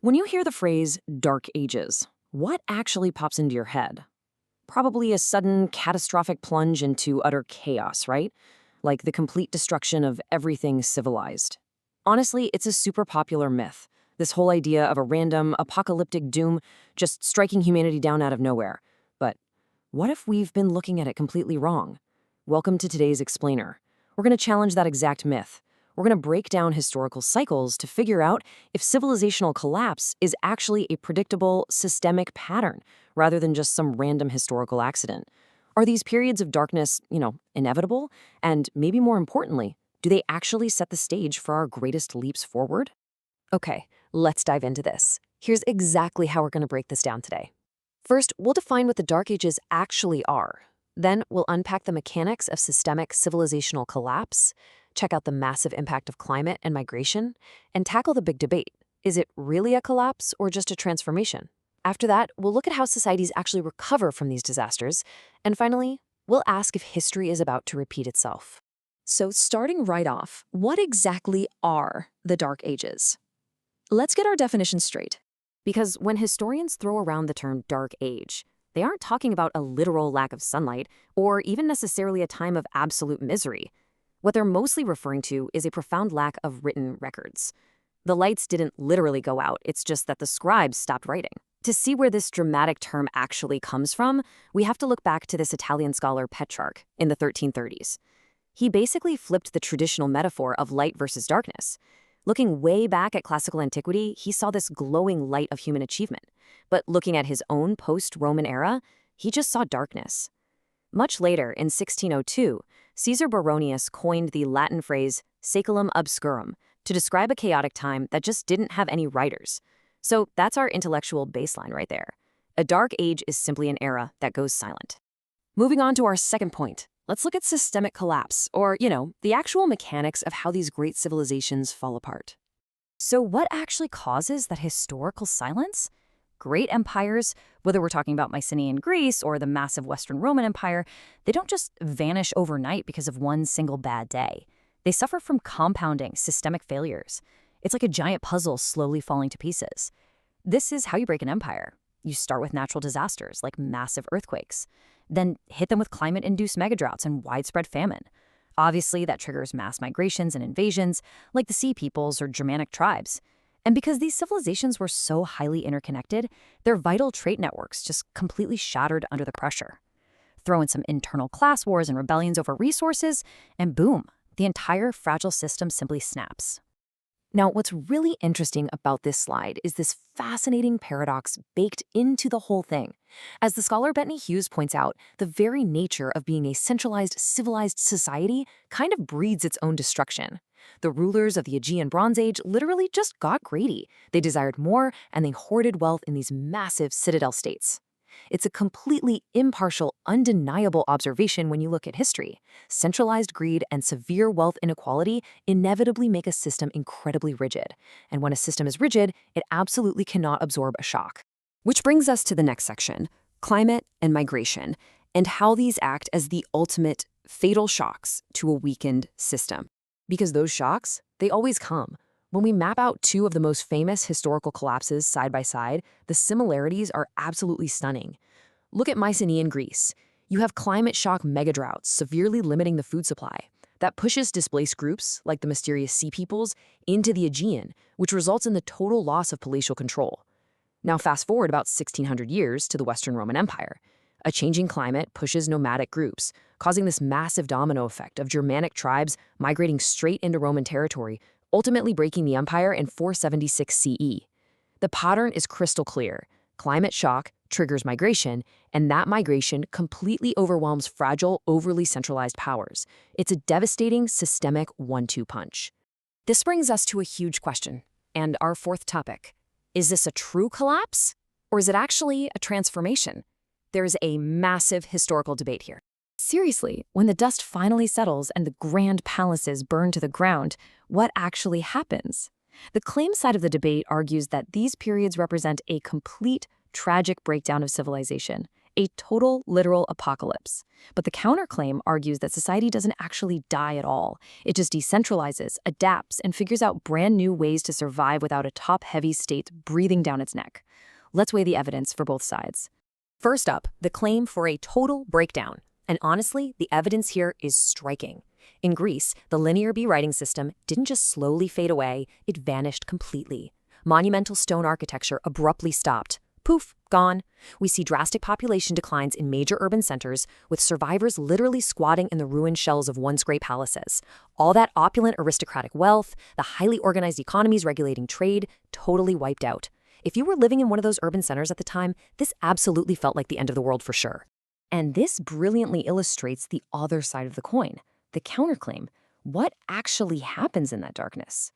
When you hear the phrase dark ages, what actually pops into your head? Probably a sudden catastrophic plunge into utter chaos, right? Like the complete destruction of everything civilized. Honestly, it's a super popular myth. This whole idea of a random apocalyptic doom just striking humanity down out of nowhere. But what if we've been looking at it completely wrong? Welcome to today's Explainer. We're going to challenge that exact myth. We're going to break down historical cycles to figure out if civilizational collapse is actually a predictable, systemic pattern rather than just some random historical accident. Are these periods of darkness, inevitable? And maybe more importantly, do they actually set the stage for our greatest leaps forward? Okay, let's dive into this. Here's exactly how we're going to break this down today. First, we'll define what the Dark Ages actually are. Then, we'll unpack the mechanics of systemic civilizational collapse, check out the massive impact of climate and migration, and tackle the big debate. Is it really a collapse or just a transformation? After that, we'll look at how societies actually recover from these disasters. And finally, we'll ask if history is about to repeat itself. So starting right off, what exactly are the Dark Ages? Let's get our definition straight. Because when historians throw around the term Dark Age, they aren't talking about a literal lack of sunlight or even necessarily a time of absolute misery. What they're mostly referring to is a profound lack of written records. The lights didn't literally go out, it's just that the scribes stopped writing. To see where this dramatic term actually comes from, we have to look back to this Italian scholar Petrarch in the 1330s. He basically flipped the traditional metaphor of light versus darkness. Looking way back at classical antiquity, he saw this glowing light of human achievement. But looking at his own post-Roman era, he just saw darkness. Much later, in 1602, Caesar Baronius coined the Latin phrase saeculum obscurum to describe a chaotic time that just didn't have any writers. So that's our intellectual baseline right there. A dark age is simply an era that goes silent. Moving on to our second point, let's look at systemic collapse, or, the actual mechanics of how these great civilizations fall apart. So what actually causes that historical silence? Great empires, whether we're talking about Mycenaean Greece or the massive Western Roman Empire, they don't just vanish overnight because of one single bad day. They suffer from compounding systemic failures. It's like a giant puzzle slowly falling to pieces. This is how you break an empire. You start with natural disasters like massive earthquakes, then hit them with climate-induced megadroughts and widespread famine. Obviously, that triggers mass migrations and invasions, like the Sea Peoples or Germanic tribes. And because these civilizations were so highly interconnected, their vital trade networks just completely shattered under the pressure. Throw in some internal class wars and rebellions over resources, and boom, the entire fragile system simply snaps. Now, what's really interesting about this slide is this fascinating paradox baked into the whole thing. As the scholar Bethany Hughes points out, the very nature of being a centralized, civilized society kind of breeds its own destruction. The rulers of the Aegean Bronze Age literally just got greedy. They desired more, and they hoarded wealth in these massive citadel states. It's a completely impartial, undeniable observation when you look at history. Centralized greed and severe wealth inequality inevitably make a system incredibly rigid. And when a system is rigid, it absolutely cannot absorb a shock. Which brings us to the next section, climate and migration, and how these act as the ultimate fatal shocks to a weakened system. Because those shocks, they always come. When we map out two of the most famous historical collapses side by side, the similarities are absolutely stunning. Look at Mycenaean Greece. You have climate shock megadroughts severely limiting the food supply. That pushes displaced groups, like the mysterious Sea Peoples, into the Aegean, which results in the total loss of palatial control. Now fast forward about 1600 years to the Western Roman Empire. A changing climate pushes nomadic groups, causing this massive domino effect of Germanic tribes migrating straight into Roman territory, ultimately breaking the empire in 476 CE. The pattern is crystal clear. Climate shock triggers migration, and that migration completely overwhelms fragile, overly centralized powers. It's a devastating, systemic one-two punch. This brings us to a huge question, and our fourth topic. Is this a true collapse, or is it actually a transformation? There's a massive historical debate here. Seriously, when the dust finally settles and the grand palaces burn to the ground, what actually happens? The claim side of the debate argues that these periods represent a complete, tragic breakdown of civilization, A total, literal apocalypse. But the counterclaim argues that society doesn't actually die at all. It just decentralizes, adapts, and figures out brand new ways to survive without a top-heavy state breathing down its neck. Let's weigh the evidence for both sides. First up, the claim for a total breakdown. And honestly, the evidence here is striking. In Greece, the linear B writing system didn't just slowly fade away, it vanished completely. Monumental stone architecture abruptly stopped. Poof, gone. We see drastic population declines in major urban centers, with survivors literally squatting in the ruined shells of once great palaces. All that opulent aristocratic wealth, the highly organized economies regulating trade, totally wiped out. If you were living in one of those urban centers at the time, this absolutely felt like the end of the world for sure. And this brilliantly illustrates the other side of the coin, the counterclaim. What actually happens in that darkness?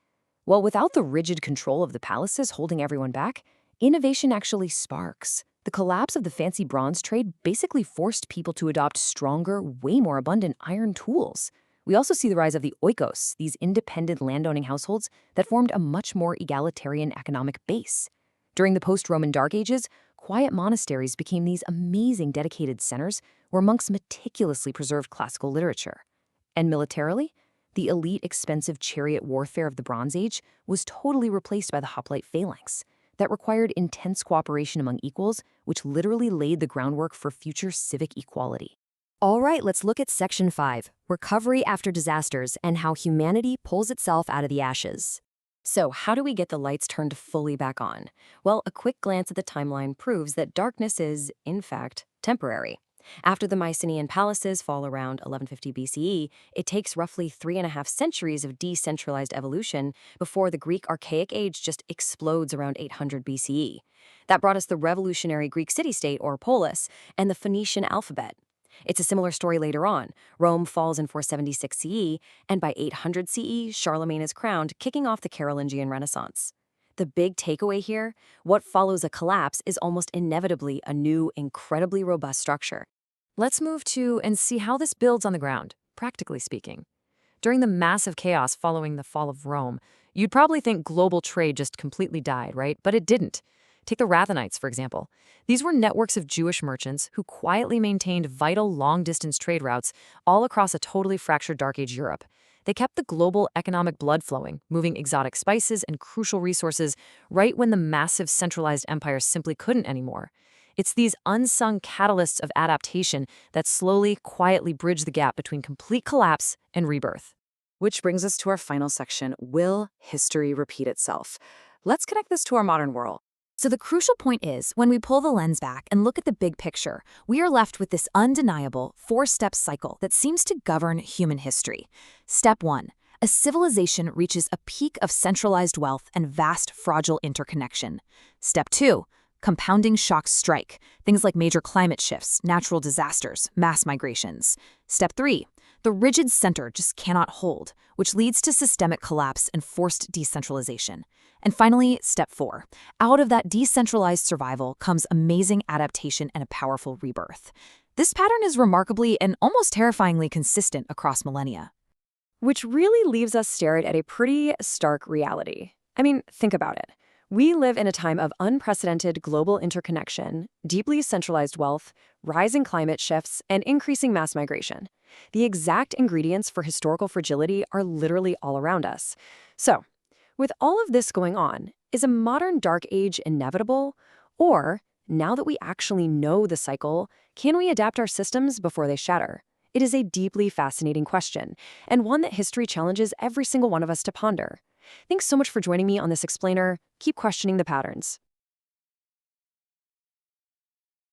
Well, without the rigid control of the palaces holding everyone back, innovation actually sparks. The collapse of the fancy bronze trade basically forced people to adopt stronger, way more abundant iron tools. We also see the rise of the oikos, these independent landowning households that formed a much more egalitarian economic base. During the post-Roman Dark Ages, quiet monasteries became these amazing dedicated centers where monks meticulously preserved classical literature. And militarily, the elite, expensive chariot warfare of the Bronze Age was totally replaced by the hoplite phalanx. That required intense cooperation among equals, which literally laid the groundwork for future civic equality. All right, let's look at Section 5, Recovery After Disasters and How Humanity Pulls Itself Out of the Ashes. So, how do we get the lights turned fully back on? Well, a quick glance at the timeline proves that darkness is, in fact, temporary. After the Mycenaean palaces fall around 1150 BCE, it takes roughly 3.5 centuries of decentralized evolution before the Greek Archaic Age just explodes around 800 BCE. That brought us the revolutionary Greek city-state, or polis, and the Phoenician alphabet. It's a similar story later on. Rome falls in 476 CE, and by 800 CE, Charlemagne is crowned, kicking off the Carolingian Renaissance. The big takeaway here, what follows a collapse is almost inevitably a new, incredibly robust structure. Let's move to and see how this builds on the ground, practically speaking. During the massive chaos following the fall of Rome, you'd probably think global trade just completely died, right? But it didn't. Take the Rathenites, for example. These were networks of Jewish merchants who quietly maintained vital long-distance trade routes all across a totally fractured Dark Age Europe. They kept the global economic blood flowing, moving exotic spices and crucial resources right when the massive centralized empires simply couldn't anymore. It's these unsung catalysts of adaptation that slowly, quietly bridge the gap between complete collapse and rebirth. Which brings us to our final section, will history repeat itself? Let's connect this to our modern world. So the crucial point is, when we pull the lens back and look at the big picture, we are left with this undeniable four-step cycle that seems to govern human history. Step 1. A civilization reaches a peak of centralized wealth and vast, fragile interconnection. Step 2. Compounding shocks strike, things like major climate shifts, natural disasters, mass migrations. Step 3. The rigid center just cannot hold, which leads to systemic collapse and forced decentralization. And finally, Step 4. Out of that decentralized survival comes amazing adaptation and a powerful rebirth. This pattern is remarkably and almost terrifyingly consistent across millennia. Which really leaves us stared at a pretty stark reality. I mean, think about it. We live in a time of unprecedented global interconnection, deeply centralized wealth, rising climate shifts, and increasing mass migration. The exact ingredients for historical fragility are literally all around us. So, with all of this going on, is a modern dark age inevitable? Or, now that we actually know the cycle, can we adapt our systems before they shatter? It is a deeply fascinating question, and one that history challenges every single one of us to ponder. Thanks so much for joining me on this explainer. Keep questioning the patterns.